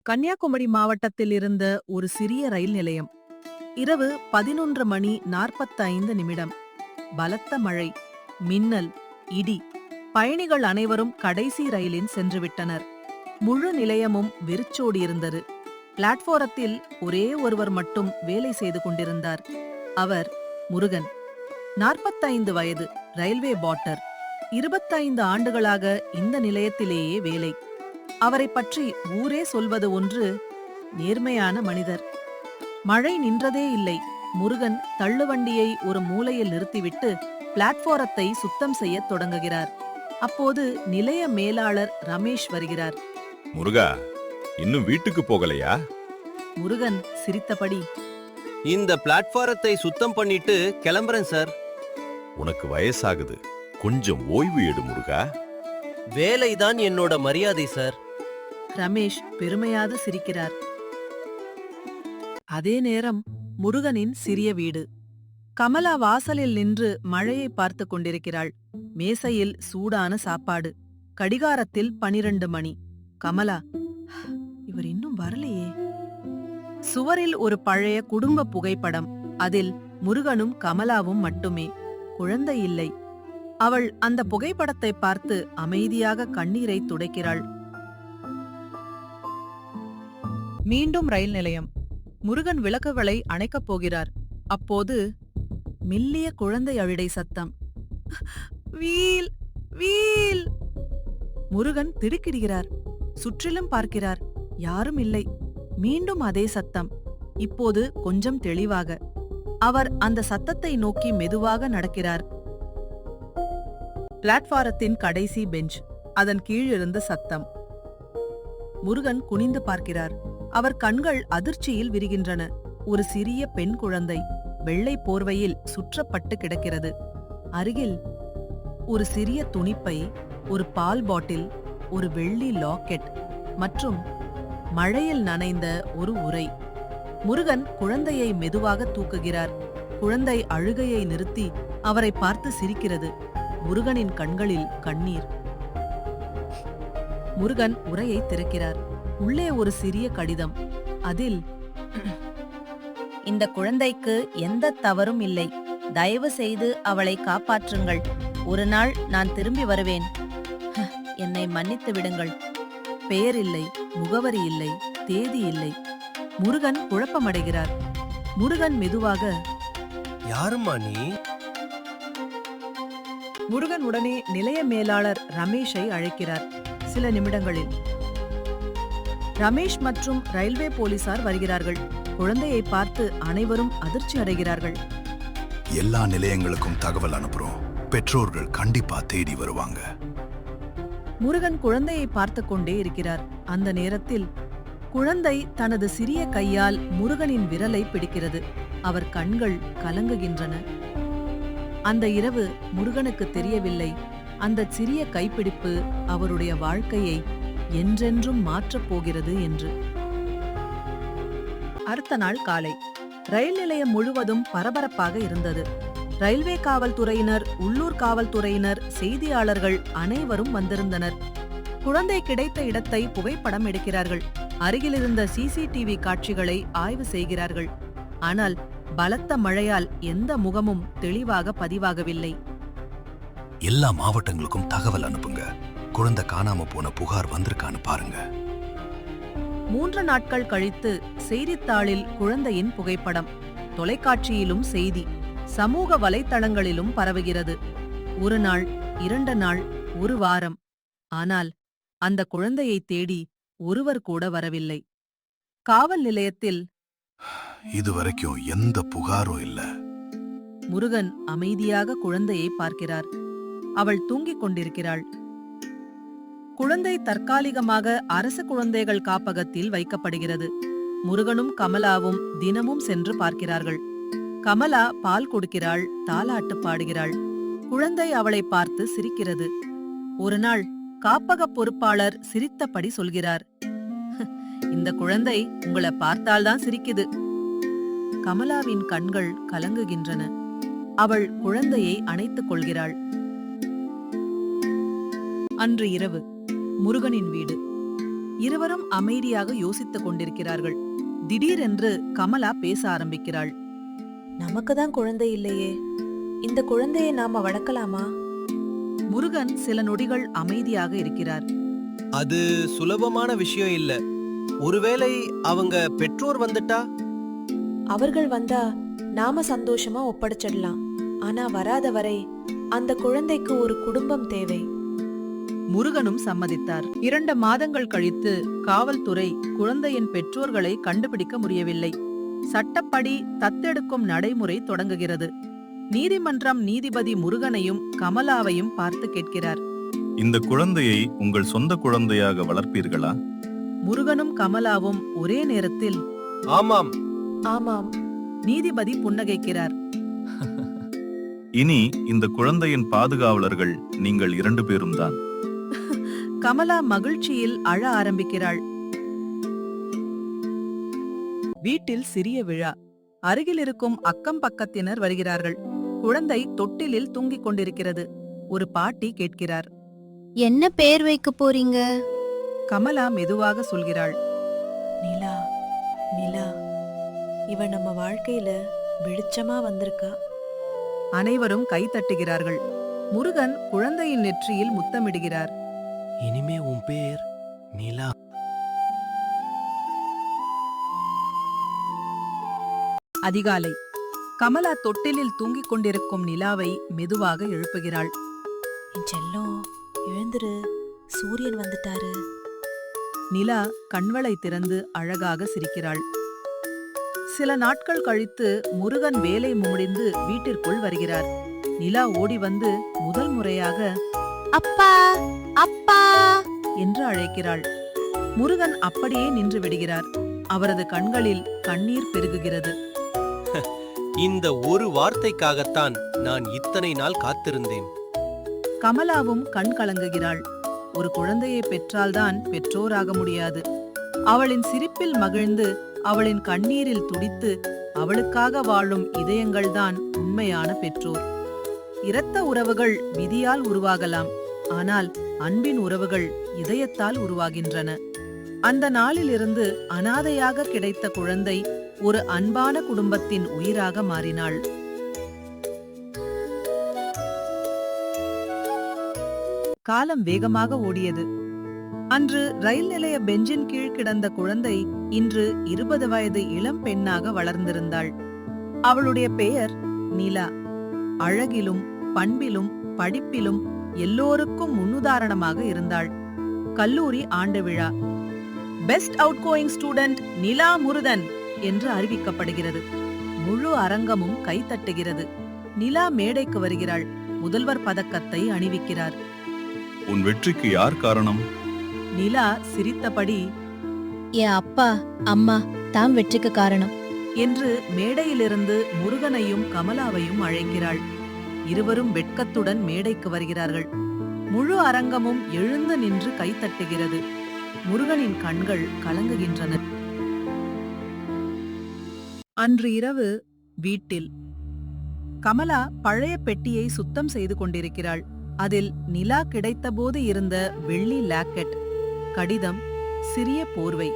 கன்னியாகுமரி மாவட்டத்தில் இருந்த ஒரு சிறிய ரயில் நிலையம். இரவு 11:45 பலத்த மழை, மின்னல், இடி. பயணிகள் அனைவரும் கடைசி ரயிலில் சென்றுவிட்டனர். முழு நிலையமும் வெறிச்சோடியிருந்தது. பிளாட்பாரத்தில் ஒரே ஒருவர் மட்டும் வேலை செய்து கொண்டிருந்தார். அவர் முருகன். 45 வயது, ரயில்வே பாட்டர். 25 ஆண்டுகளாக இந்த நிலையத்திலேயே வேலை. அவரை பற்றி ஊரே சொல்வது ஒன்று, நேர்மையான மனிதர். மழை நின்றதே இல்லை. முருகன் தள்ளுவண்டியை ஒரு மூலையில் நிறுத்திவிட்டு பிளாட்பாரத்தை சுத்தம் செய்யத் தொடங்குகிறார். அப்போது நிலைய மேலாளர் ரமேஷ் வருகிறார். முருகா, இன்னும் வீட்டுக்கு போகலையா? முருகன் சிரித்தபடி, இந்த பிளாட்பாரத்தை சுத்தம் பண்ணிட்டு கிளம்புறேன் சார். உனக்கு வயசாகுது, கொஞ்சம் ஓய்வு எடு முருகா. வேலைதான் என்னோட மரியாதை சார். ரமேஷ் பெருமையாக சிரிக்கிறார். அதே நேரம் முருகனின் சிறிய வீடு. கமலா வாசலில் நின்று மழையை பார்த்து கொண்டிருக்கிறாள். மேசையில் சூடான சாப்பாடு. கடிகாரத்தில் 12 மணி. கமலா, இவர் இன்னும் வரலையே. சுவரில் ஒரு பழைய குடும்ப புகைப்படம். அதில் முருகனும் கமலாவும் மட்டுமே, குழந்தை இல்லை. அவள் அந்த புகைப்படத்தை பார்த்து அமைதியாக கண்ணீரை துடைக்கிறாள். மீண்டும் ரயில் நிலையம். முருகன் விளக்குகளை அணைக்கப் போகிறார். அப்போது மெல்லிய குழந்தை அழுடை சத்தம். வீல், வீல். முருகன் திடுக்கிடுகிறார். சுற்றிலும் பார்க்கிறார். யாரும் இல்லை. மீண்டும் அதே சத்தம். இப்போது கொஞ்சம் தெளிவாக. அவர் அந்த சத்தத்தை நோக்கி மெதுவாக நடக்கிறார். பிளாட்பாரத்தின் கடைசி பெஞ்ச். அதன் கீழிருந்து சத்தம். முருகன் குனிந்து பார்க்கிறார். அவர் கண்கள் அதிர்ச்சியில் விரிகின்றன. ஒரு சிறிய பெண் குழந்தை வெள்ளை போர்வையில் சுற்றப்பட்டு கிடக்கிறது. அருகில் ஒரு சிறிய துணிப்பை, ஒரு பால் பாட்டில், ஒரு வெள்ளி லாக்கெட் மற்றும் மழையில் நனைந்த ஒரு உறை. முருகன் குழந்தையை மெதுவாக தூக்குகிறார். குழந்தை அழுகையை நிறுத்தி அவரை பார்த்து சிரிக்கிறது. முருகனின் கண்களில் கண்ணீர். முருகன் உறையை திறக்கிறார். உள்ளே ஒரு சிறிய கடிதம். அதில், இந்த குழந்தைக்கு எந்த தவறும் இல்லை. தயவு செய்து அவளை காப்பாற்றுங்கள். ஒரு நாள் நான் திரும்பி வருவேன். என்னை மன்னித்து விடுங்கள். பெயர் இல்லை, முகவரி இல்லை, தேதி இல்லை. முருகன் குழப்பமடைகிறார். முருகன் மெதுவாக, யாரும்மா நீ? முருகன் உடனே நிலைய மேலாளர் ரமேஷை அழைக்கிறார். சில நிமிடங்களில் ரமேஷ் மற்றும் ரயில்வே போலீசார் வருகிறார்கள். குழந்தையை பார்த்து அனைவரும் அதிர்ச்சி அடைகிறார்கள். எல்லா நிலையங்களுக்கும் தகவல் அனுப்புறோம். பெற்றோர்கள் கண்டிப்பா தேடி வருவாங்க. முருகன் குழந்தையை பார்த்து கொண்டே இருக்கிறார். அந்த நேரத்தில் குழந்தை தனது சிறிய கையால் முருகனின் விரலை பிடிக்கிறது. அவர் கண்கள் கலங்குகின்றன. அந்த இரவு முருகனுக்கு தெரியவில்லை, அந்த சிறிய கைப்பிடிப்பு அவருடைய வாழ்க்கையை என்றென்றும் மாற்றப் போகிறது என்று. அடுத்த நாள் காலை ரயில் நிலையம் முழுவதும் பரபரப்பாக இருந்தது. ரயில்வே காவல்துறையினர், உள்ளூர் காவல்துறையினர், செய்தியாளர்கள் அனைவரும் வந்திருந்தனர். குழந்தை கிடைத்த இடத்தை புகைப்படம் எடுக்கிறார்கள். அருகிலிருந்த சிசிடிவி காட்சிகளை ஆய்வு செய்கிறார்கள். ஆனால் பலத்த மழையால் எந்த முகமும் தெளிவாக பதிவாகவில்லை. எல்லா மாவட்டங்களுக்கும் தகவல் அனுப்புங்க. குழந்தை காணாம போன புகார் வந்திருக்கான்னு பாருங்க. 3 நாட்கள் கழித்து செய்தித்தாளில் குழந்தையின் புகைப்படம். தொலைக்காட்சியிலும் செய்தி. சமூக வலைத்தளங்களிலும் பரவுகிறது. 1 நாள், 2 நாள், 1 வாரம். ஆனால் அந்த குழந்தையை தேடி ஒருவர் கூட வரவில்லை. காவல் நிலையத்தில் இதுவரைக்கும் எந்த புகாரும் இல்ல. முருகன் அமைதியாக குழந்தையை பார்க்கிறார். அவள் தூங்கிக் கொண்டிருக்கிறாள். குழந்தை தற்காலிகமாக அரசு குழந்தைகள் காப்பகத்தில் வைக்கப்படுகிறது. முருகனும் கமலாவும் தினமும் சென்று பார்க்கிறார்கள். கமலா பால் கொடுக்கிறாள், தாலாட்டு பாடுகிறாள். குழந்தை அவளை பார்த்து சிரிக்கிறது. ஒரு நாள் காப்பக பொறுப்பாளர் சிரித்தபடி சொல்கிறார், இந்த குழந்தை உங்களை பார்த்தால்தான் சிரிக்குது. கமலாவின் கண்கள் கலங்குகின்றன. அவள் குழந்தையை அணைத்துக் கொள்கிறாள். அன்று இரவு முருகனின் வீடு. இருவரும் அமைதியாக யோசித்துக் கொண்டிருக்கிறார்கள். திடீரென்று கமலா பேச ஆரம்பிக்கிறாள். நமக்கு தான் குழந்தை இல்லையே, இந்த குழந்தையை நாம வளர்க்கலாமா? முருகன் சில நொடிகள் அமைதியாக இருக்கிறார். அது சுலபமான விஷயம் இல்ல. ஒருவேளை அவங்க பெற்றோர் வந்துட்டா? அவர்கள் வந்தா நாம சந்தோஷமா ஒப்படைச்சிடலாம். ஆனா வராத வரை அந்த குழந்தைக்கு ஒரு குடும்பம் தேவை. முருகனும் சம்மதித்தார். 2 மாதங்கள் கழித்து காவல்துறை குழந்தையின் பெற்றோர்களை கண்டுபிடிக்க முடியவில்லை. சட்டப்படி தத்தெடுக்கும் நடைமுறை தொடங்குகிறது. நீதிமன்றம் நீதிபதி முருகனையும் கமலாவையும் பார்த்து கேட்கிறார். இந்த குழந்தையை உங்கள் சொந்த குழந்தையாக வளர்ப்பீர்களா? முருகனும் கமலாவும் ஒரே நேரத்தில் ஆமாம். ஆமாம். நீதிபதி புன்னகைக்கிறார். இனி இந்த குழந்தையின் பாதுகாவலர்கள் நீங்கள் 2 பேரும் தான். கமலா மகிழ்ச்சியில் அழ ஆரம்பிக்கிறாள். வீட்டில் சிறிய விழா. அருகில் இருக்கும் அக்கம் பக்கத்தினர் வருகிறார்கள். குழந்தை தொட்டிலில் தூங்கிக் கொண்டிருக்கிறது. ஒரு பாட்டி கேட்கிறார். என்ன பேர் வைக்க போறீங்க? கமலா மெதுவாக சொல்கிறாள். நிலா, நிலா, இவ நம்ம வாழ்க்கையில வெளிச்சமா வந்திருக்கா. அனைவரும் கைதட்டுகிறார்கள். முருகன் குழந்தையின் நெற்றியில் முத்தமிடுகிறார். இனிமே உன் பேர் நிலா. அதிகாலை. கமலா தொட்டிலில் தூங்கிக் கொண்டிருக்கும் நிலாவை மெதுவாக எழுப்புகிறாள். என் செல்லம், எழுந்துரு, சூரியன் வந்துட்டாரு. நிலா கண்களை திறந்து அழகாக சிரிக்கிறாள். சில நாட்கள் கழித்து முருகன் வேலை முடிந்து வீட்டிற்குள் வருகிறார். நிலா ஓடி வந்து முதல் முறையாக அப்பா, அப்பா என்று அழைக்கிறாள். முருகன் அப்படியே நின்று விடுகிறார். அவரது கண்களில் கண்ணீர் பெருகுகிறது. இந்த ஒரு வார்த்தைக்காகத்தான் நான் இத்தனை நாள் காத்திருந்தேன். கமலாவும் கண் கலங்குகிறாள். ஒரு குழந்தையை பெற்றால்தான் பெற்றோராக முடியாது. அவளின் சிரிப்பில் மகிழ்ந்து அவளின் கண்ணீரில் துடித்து அவளுக்காக வாழும் இதயங்கள்தான் உண்மையான பெற்றோர். இரத்த உறவுகள் விதியால் உருவாகலாம், ஆனால் அன்பின் உறவுகள் இதயத்தால் உருவாகின்றன. அந்த நாளிலிருந்து அனாதையாக கிடைத்த குழந்தை ஒரு அன்பான குடும்பத்தின் உயிராக மாறினாள். காலம் வேகமாக ஓடியது. அன்று ரயில் நிலைய பெஞ்சின் கீழ் கிடந்த குழந்தை இன்று 20 வயது இளம் பெண்ணாக வளர்ந்திருந்தாள். அவளுடைய பெயர் நிலா. அழகிலும் பண்பிலும் படிப்பிலும் எல்லோருக்கும் முன்னுதாரணமாக இருந்தாள். கல்லூரி ஆண்டு விழா. பெஸ்ட் அவுட்கோயிங் ஸ்டூடெண்ட் நிலா முருகன் என்று அறிவிக்கப்படுகிறது. முழு அரங்கமும் கைத்தட்டுகிறது. நிலா மேடைக்கு வருகிறாள். முதல்வர் பதக்கத்தை அணிவிக்கிறார். உன் வெற்றிக்கு யார் காரணம்? நிலா சிரித்தபடி என் அப்பா அம்மா தாம் வெற்றிக்கு காரணம் என்று மேடையிலிருந்து முருகனையும் கமலாவையும் அழைக்கிறாள். இருவரும் வெட்கத்துடன் மேடைக்கு வருகிறார்கள். முழு அரங்கமும் எழுந்து நின்று கைத்தட்டுகிறது. முருகனின் கண்கள் கலங்குகின்றன. அன்று இரவு வீட்டில் கமலா பழைய பெட்டியை சுத்தம் செய்து கொண்டிருக்கிறாள். அதில் நிலா கிடைத்தபோது இருந்த வெள்ளி லாக்கெட், கடிதம், சிறிய போர்வை.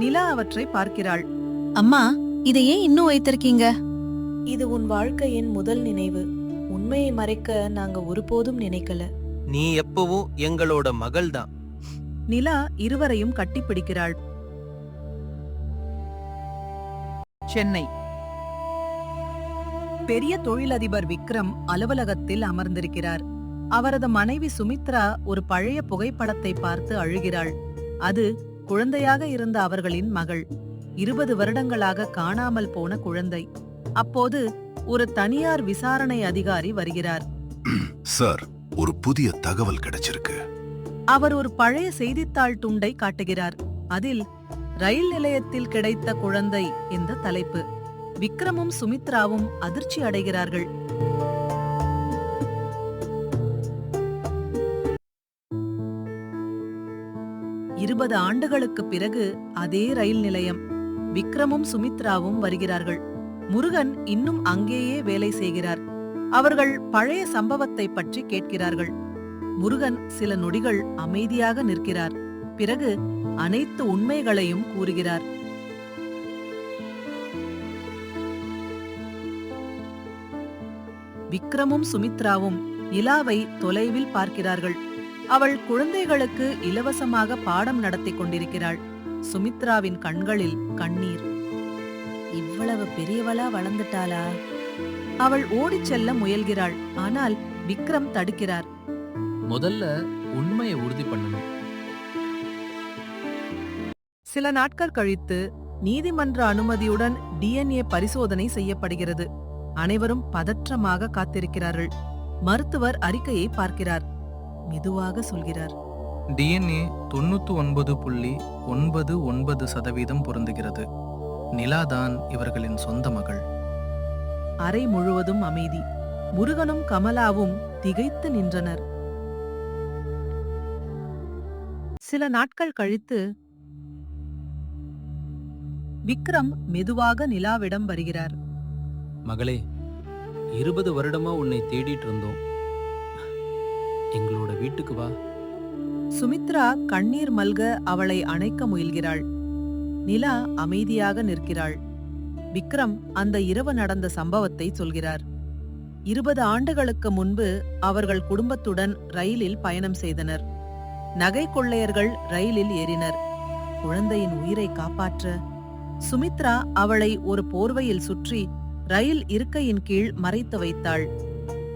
நிலா அவற்றை பார்க்கிறாள். அம்மா, இதை ஏன் இன்னும் வைத்திருக்கீங்க? இது உன் வாழ்க்கையின் முதல் நினைவு. உண்மையை மறைக்க நாங்க ஒருபோதும் நினைக்கல. நீ எப்பவும் எங்களோட மகள்தான். நிலா இருவரையும் கட்டிப்பிடிக்கிறாள். சென்னை. பெரிய தொழிலதிபர் விக்ரம் அலுவலகத்தில் அமர்ந்திருக்கிறார். அவரது மனைவி சுமித்ரா ஒரு பழைய புகைப்படத்தை பார்த்து அழுகிறாள். அது குழந்தையாக இருந்த அவர்களின் மகள். 20 வருடங்களாக காணாமல் போன குழந்தை. அப்போது ஒரு தனியார் விசாரணை அதிகாரி வருகிறார். சார், ஒரு புதிய தகவல் கிடைச்சிருக்கு. அவர் ஒரு பழைய செய்தித்தாள் துண்டை காட்டுகிறார். அதில் ரயில் நிலையத்தில் கிடைத்த குழந்தை என்ற தலைப்பு. விக்ரமும் சுமித்ராவும் அதிர்ச்சி அடைகிறார்கள். இருபது ஆண்டுகளுக்கு பிறகு அதே ரயில் நிலையம். விக்ரமும் சுமித்ராவும் வருகிறார்கள். முருகன் இன்னும் அங்கேயே வேலை செய்கிறார். அவர்கள் பழைய சம்பவத்தை பற்றி கேட்கிறார்கள். முருகன் சில நொடிகள் அமைதியாக நிற்கிறார். பிறகு அனைத்து உண்மைகளையும் கூறுகிறார். விக்ரமும் சுமித்ராவும் நிலாவை தொலைவில் பார்க்கிறார்கள். அவள் குழந்தைகளுக்கு இலவசமாக பாடம் நடத்தி கொண்டிருக்கிறாள். சுமித்ராவின் கண்களில் கண்ணீர். இவ்வளவு பெரியவளா வளர்ந்துட்டாளா? அவள் ஓடிச் செல்ல முயல்கிறாள். ஆனால் விக்ரம் தடுக்கிறார். முதல்ல உண்மையை உறுதி பண்ணணும். சில நாட்கள் கழித்து நீதிமன்ற அனுமதியுடன் DNA பரிசோதனை செய்யப்படுகிறது. அனைவரும் பதற்றமாக காத்திருக்கிறார்கள். மருத்துவர் அறிக்கையை பார்க்கிறார். மெதுவாக சொல்கிறார். DNA 99.99% பொருந்துகிறது. நிலாதான் இவர்களின் சொந்த மகள். அறை முழுவதும் அமைதி. முருகனும் கமலாவும் திகைத்து நின்றனர். சில நாட்கள் கழித்து விக்ரம் மெதுவாக நிலாவிடம் வருகிறார். மகளே, 20 வருடமா உன்னை தேடிட்டு இருந்தோம். எங்களோட வீட்டுக்கு வா. சுமித்ரா கண்ணீர் மல்க அவளை அணைக்க முயல்கிறாள். நிலா அமைதியாக நிற்கிறாள். விக்ரம் அந்த இரவு நடந்த சம்பவத்தை சொல்கிறார். 20 ஆண்டுகளுக்கு முன்பு அவர்கள் குடும்பத்துடன் ரயிலில் பயணம் செய்தனர். நகை கொள்ளையர்கள் ரயிலில் ஏறினர். குழந்தையின் உயிரை காப்பாற்ற சுமித்ரா அவளை ஒரு போர்வையில் சுற்றி ரயில் இருக்கையின் கீழ் மறைத்து வைத்தாள்.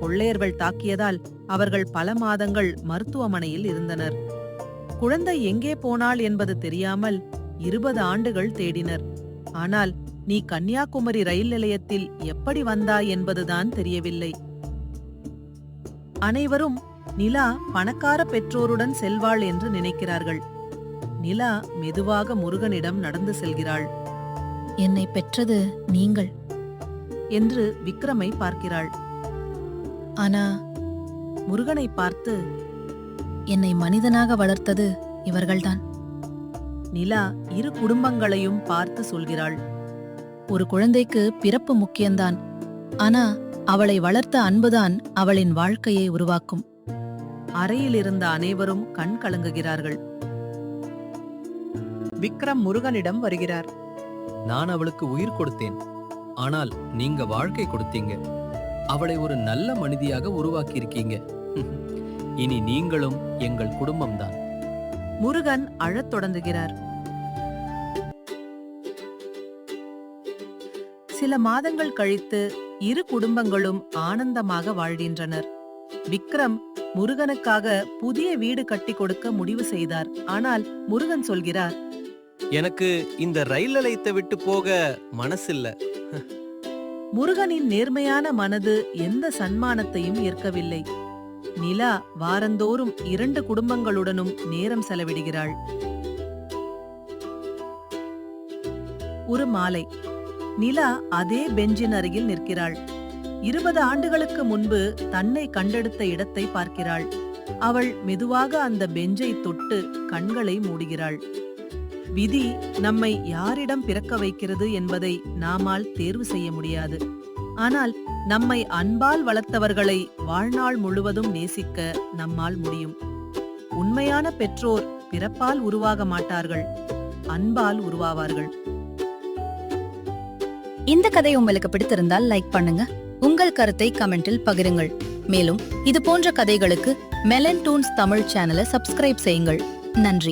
கொள்ளையர்கள் தாக்கியதால் அவர்கள் பல மாதங்கள் மருத்துவமனையில் இருந்தனர். குழந்தை எங்கே போனாள் என்பது தெரியாமல் 20 ஆண்டுகள் தேடினர். ஆனால் நீ கன்னியாகுமரி ரயில் நிலையத்தில் எப்படி வந்தாய் என்பதுதான் தெரியவில்லை. அனைவரும் நிலா பணக்கார பெற்றோருடன் செல்வாள் என்று நினைக்கிறார்கள். நிலா மெதுவாக முருகனிடம் நடந்து செல்கிறாள். என்னை பெற்றது நீங்கள். என்று விக்ரமை பார்க்கிறாள். ஆனா முருகனை பார்த்து என்னை மனிதனாக வளர்த்தது இவர்கள்தான். நிலா இரு குடும்பங்களையும் பார்த்து சொல்கிறாள். ஒரு குழந்தைக்கு பிறப்பு முக்கியம்தான். ஆனா அவளை வளர்த்த அன்புதான் அவளின் வாழ்க்கையை உருவாக்கும். அறையில் இருந்த அனைவரும் கண் கலங்குகிறார்கள். விக்ரம் முருகனிடம் வருகிறார். நான் அவளுக்கு உயிர் கொடுத்தேன். ஆனால் நீங்க வாழ்க்கை கொடுத்தீங்க. அவளை ஒரு நல்ல மனிதியாக உருவாக்கியிருக்கீங்க. இனி நீங்களும் எங்கள் குடும்பம்தான். முருகன் அழத் தொடங்குகிறார். சில மாதங்கள் கழித்து இரு குடும்பங்களும் ஆனந்தமாக வாழ்கின்றனர். விக்ரம் முருகனுக்காக புதிய வீடு கட்டி கொடுக்க முடிவு செய்தார். ஆனால் முருகன் சொல்கிறார், எனக்கு இந்த ரயில் நிலையத்தை விட்டு போக மனசில்ல. முருகனின் நேர்மையான மனது எந்த சன்மானத்தையும் ஏற்கவில்லை. நிலா வாரந்தோறும் 2 குடும்பங்களுடனும் நேரம் செலவிடுகிறாள். ஒரு மாலை நிலா அதே பெஞ்சின் அருகில் நிற்கிறாள். 20 ஆண்டுகளுக்கு முன்பு தன்னை கண்டெடுத்த இடத்தை பார்க்கிறாள். அவள் மெதுவாக அந்த பெஞ்சை தொட்டு கண்களை மூடுகிறாள். விதி நம்மை யாரிடம் பிறக்க வைக்கிறது என்பதை நாமால் தேர்வு செய்ய முடியாது. ஆனால் நம்மை அன்பால் வளர்த்தவர்களை வாழ்நாள் முழுவதும் நேசிக்க நம்மால் முடியும். உண்மையான பெற்றோர் பிறப்பால் உருவாக மாட்டார்கள், அன்பால் உருவாவார்கள். இந்த கதை உங்களுக்கு பிடித்திருந்தால் லைக் பண்ணுங்க. உங்கள் கருத்தை கமெண்டில் பகிருங்கள். மேலும் இது போன்ற கதைகளுக்கு மெலன் டூன்ஸ் தமிழ் சேனலை சப்ஸ்கிரைப் செய்யுங்கள். நன்றி.